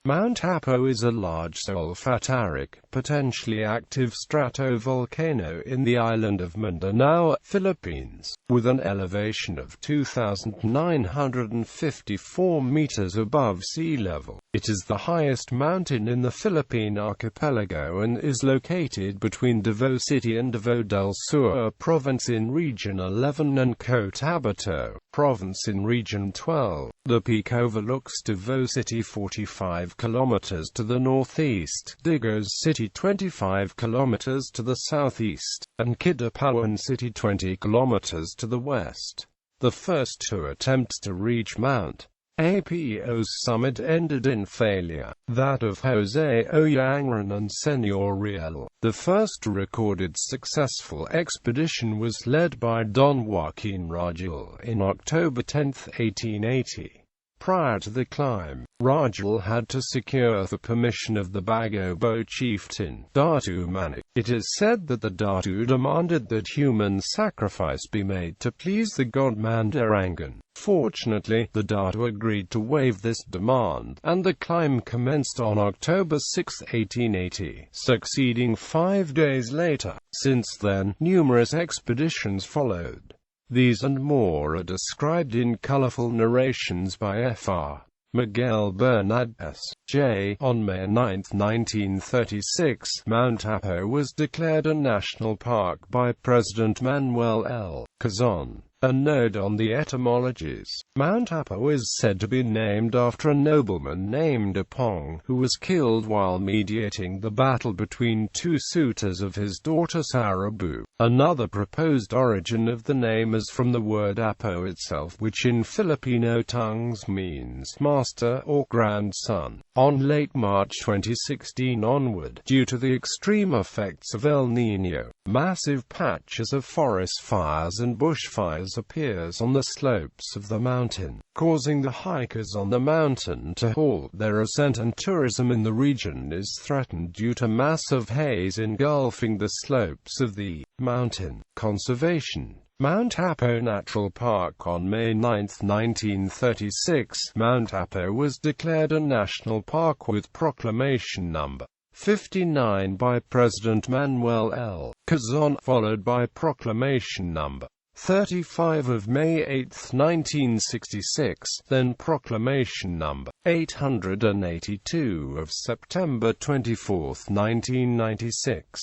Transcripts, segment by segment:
Mount Apo is a large solfataric, potentially active stratovolcano in the island of Mindanao, Philippines, with an elevation of 2,954 meters above sea level. It is the highest mountain in the Philippine Archipelago and is located between Davao City and Davao del Sur province in Region XI and Cotabato province in Region XII. The peak overlooks Davao City 45 kilometers to the northeast, Digos City 25 kilometers to the southeast, and Kidapawan City 20 kilometers to the west. The first two attempts to reach Mount Apo's summit ended in failure, that of Jose Oyangran and Senor Riel. The first recorded successful expedition was led by Don Joaquin Rajal in October 10, 1880. Prior to the climb, Rajal had to secure the permission of the Bagobo chieftain, Datu Manik. It is said that the Datu demanded that human sacrifice be made to please the god Mandarangan. Fortunately, the Datu agreed to waive this demand, and the climb commenced on October 6, 1880, succeeding 5 days later. Since then, numerous expeditions followed. These and more are described in colorful narrations by Fr. Miguel Bernad S.J. On May 9, 1936, Mount Apo was declared a national park by President Manuel L. Quezon. A note on the etymologies. Mount Apo is said to be named after a nobleman named Apong, who was killed while mediating the battle between two suitors of his daughter Sarabu. Another proposed origin of the name is from the word Apo itself, which in Filipino tongues means master or grandson. On late March 2016 onward, due to the extreme effects of El Niño, massive patches of forest fires and bushfires appears on the slopes of the mountain, causing the hikers on the mountain to halt their ascent, and tourism in the region is threatened due to massive haze engulfing the slopes of the mountain. Conservation. Mount Apo Natural Park. On May 9, 1936, Mount Apo was declared a national park with Proclamation No. 59 by President Manuel L. Quezon, followed by Proclamation No. 35 of May 8, 1966, then Proclamation No. 882 of September 24, 1996.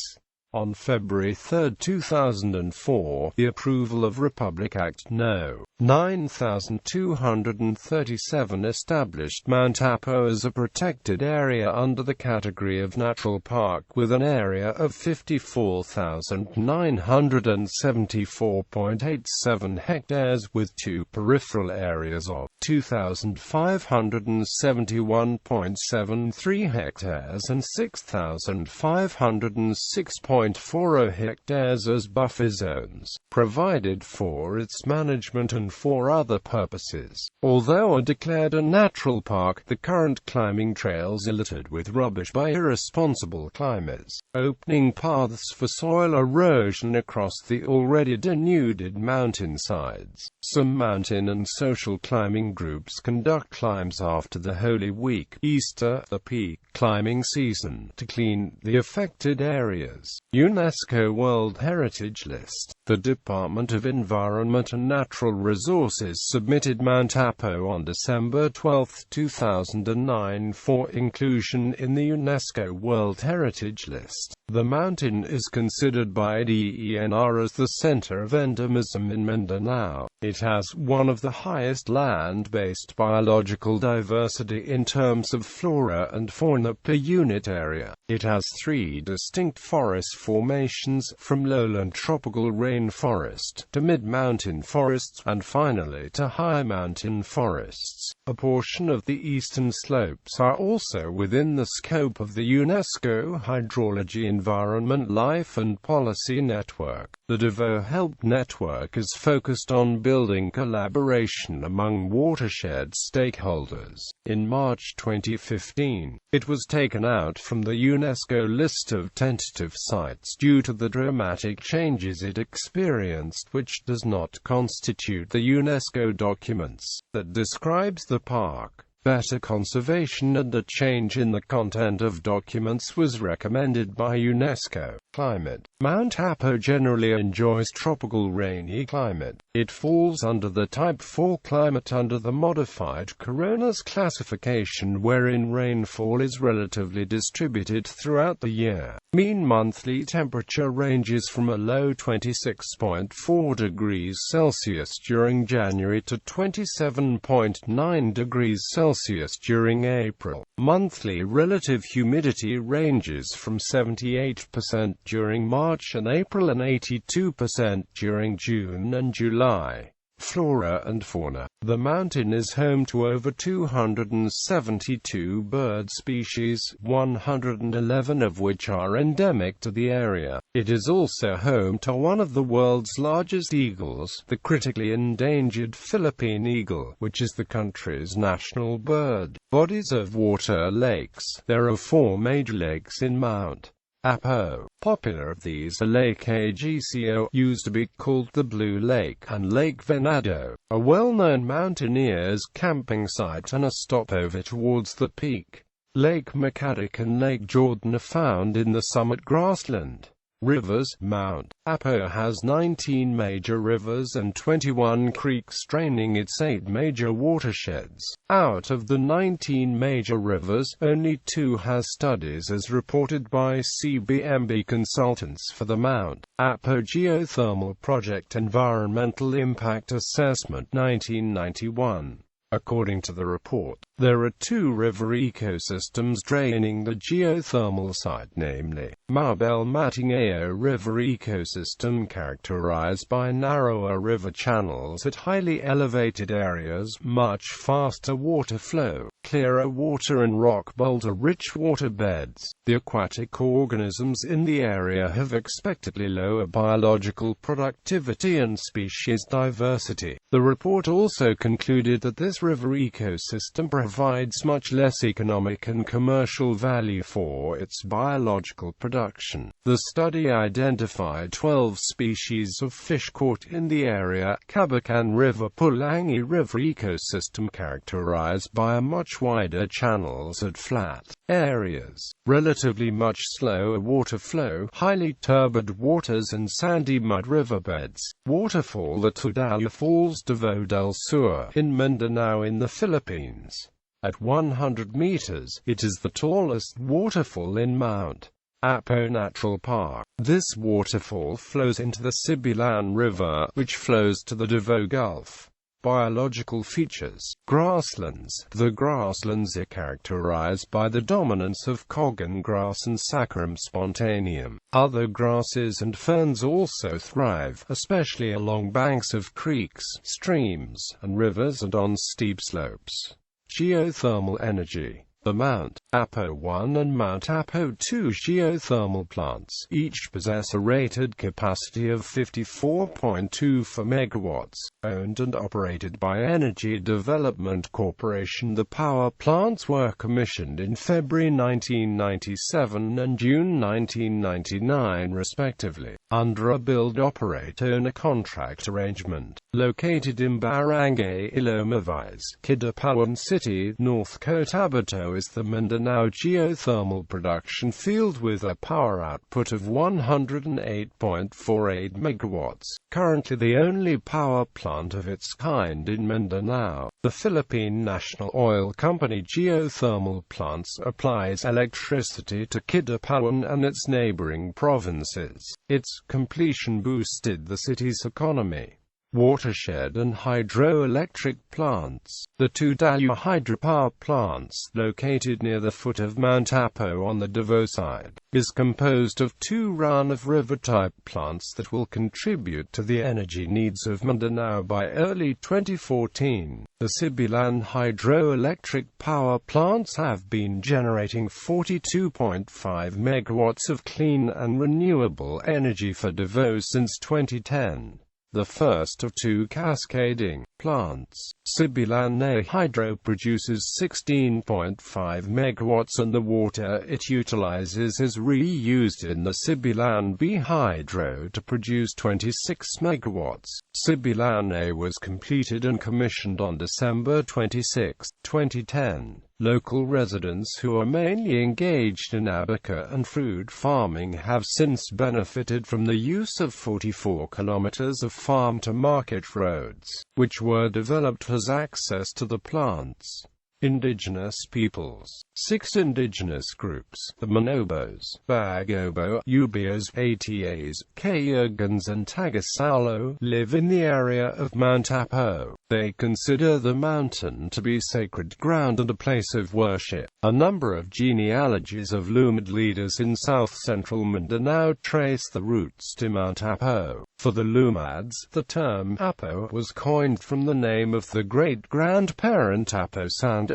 On February 3, 2004, the approval of Republic Act No. 9237 established Mount Apo as a protected area under the category of natural park with an area of 54,974.87 hectares with two peripheral areas of 2,571.73 hectares and 6,506.40 hectares as buffer zones, provided for its management and for other purposes. Although declared a natural park, the current climbing trails are littered with rubbish by irresponsible climbers, opening paths for soil erosion across the already denuded mountainsides. Some mountain and social climbing groups conduct climbs after the Holy Week, Easter, the peak climbing season, to clean the affected areas. UNESCO World Heritage List. The Department of Environment and Natural Resources submitted Mount Apo on December 12, 2009 for inclusion in the UNESCO World Heritage List. The mountain is considered by DENR as the center of endemism in Mindanao. It has one of the highest land-based biological diversity in terms of flora and fauna per unit area. It has three distinct forest formations, from lowland tropical rainforest to mid-mountain forests, and finally to high mountain forests. A portion of the eastern slopes are also within the scope of the UNESCO Hydrology Environment Life and Policy Network. The Davao Help Network is focused on building collaboration among watershed stakeholders. In March 2015, it was taken out from the UNESCO list of tentative sites due to the dramatic changes it experienced, which does not constitute the UNESCO documents that describes the park. Better conservation and a change in the content of documents was recommended by UNESCO. Climate. Mount Apo generally enjoys tropical rainy climate. It falls under the Type 4 climate under the modified Coronas classification, wherein rainfall is relatively distributed throughout the year. Mean monthly temperature ranges from a low 26.4 degrees Celsius during January to 27.9 degrees Celsius during April. Monthly relative humidity ranges from 78% during March and April and 82% during June and July. Flora and fauna. The mountain is home to over 272 bird species, 111 of which are endemic to the area. It is also home to one of the world's largest eagles, the critically endangered Philippine eagle, which is the country's national bird. Bodies of water. Lakes. There are 4 major lakes in Mount Apo. Popular of these are Lake Agcio, used to be called the Blue Lake, and Lake Venado, a well-known mountaineers' camping site and a stopover towards the peak. Lake Makati and Lake Jordan are found in the summit grassland. Rivers. Mount Apo has 19 major rivers and 21 creeks draining its 8 major watersheds. Out of the 19 major rivers, only 2 has studies as reported by CBMB Consultants for the Mount Apo Geothermal Project Environmental Impact Assessment 1991. According to the report, there are 2 river ecosystems draining the geothermal site, namely, Mabel Matingeo River ecosystem characterized by narrower river channels at highly elevated areas, much faster water flow, clearer water and rock boulder-rich waterbeds. The aquatic organisms in the area have expectedly lower biological productivity and species diversity. The report also concluded that this river ecosystem provides much less economic and commercial value for its biological production. The study identified 12 species of fish caught in the area. Cabacan River. Pulangi River ecosystem characterized by a much wider channels at flat areas, relatively much slower water flow, highly turbid waters and sandy mud riverbeds. Waterfall. The Tudaya Falls Davao del Sur in Mindanao in the Philippines. At 100 meters, it is the tallest waterfall in Mount Apo Natural Park. This waterfall flows into the Sibulan River, which flows to the Davao Gulf. Biological features. Grasslands. The grasslands are characterized by the dominance of cogon grass and Saccharum spontaneum. Other grasses and ferns also thrive, especially along banks of creeks, streams, and rivers and on steep slopes. Geothermal energy. The Mount Apo 1 and Mount Apo 2 geothermal plants each possess a rated capacity of 54.24 megawatts. Owned and operated by Energy Development Corporation, the power plants were commissioned in February 1997 and June 1999 respectively, under a build-operate-owner contract arrangement. Located in Barangay Ilomavais, Kidapawan City, North Cotabato, is the Mindanao geothermal production field with a power output of 108.48 megawatts. Currently the only power plant of its kind in Mindanao. The Philippine National Oil Company geothermal plants applies electricity to Kidapawan and its neighboring provinces. Its completion boosted the city's economy. Watershed and hydroelectric plants. The two Dayu hydropower plants, located near the foot of Mount Apo on the Davao side, is composed of 2 run-of-river-type plants that will contribute to the energy needs of Mindanao by early 2014. The Sibulan hydroelectric power plants have been generating 42.5 megawatts of clean and renewable energy for Davao since 2010. The first of 2 cascading plants. Sibulan Hydro produces 16.5 megawatts, and the water it utilizes is reused in the Sibulan B Hydro to produce 26 megawatts. Sibulan A was completed and commissioned on December 26, 2010. Local residents who are mainly engaged in abaca and fruit farming have since benefited from the use of 44 kilometers of farm-to-market roads, which were developed as access to the plants. Indigenous peoples. 6 indigenous groups, the Manobos, Bagobo, Ubias, Atas, Kayagans and Tagasalo, live in the area of Mount Apo. They consider the mountain to be sacred ground and a place of worship. A number of genealogies of Lumad leaders in south-central Mindanao trace the roots to Mount Apo. For the Lumads, the term Apo was coined from the name of the great-grandparent Apo Sandawa.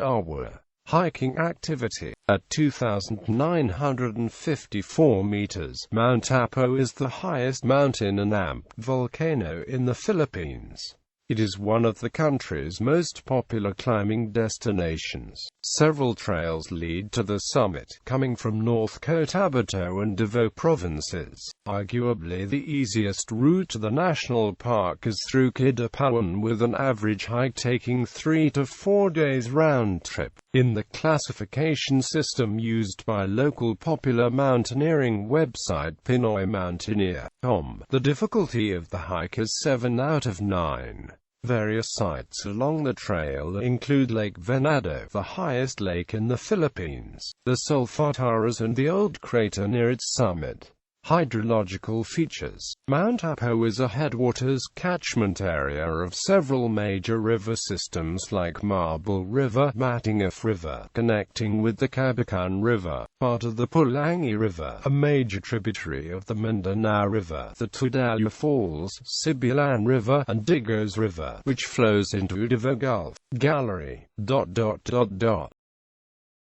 Hiking activity. At 2,954 meters, Mount Apo is the highest mountain and volcano in the Philippines. It is one of the country's most popular climbing destinations. Several trails lead to the summit, coming from North Cotabato and Davao provinces. Arguably the easiest route to the national park is through Kidapawan, with an average hike taking 3 to 4 days round trip. In the classification system used by local popular mountaineering website PinoyMountaineer.com, the difficulty of the hike is 7 out of 9. Various sites along the trail include Lake Venado, the highest lake in the Philippines, the solfataric and the old crater near its summit. Hydrological features. Mount Apo is a headwaters catchment area of several major river systems like Marble River, Matingaf River, connecting with the Cabacan River, part of the Pulangi River, a major tributary of the Mindanao River, the Tudalo Falls, Sibulan River, and Digos River, which flows into Davao Gulf. Gallery.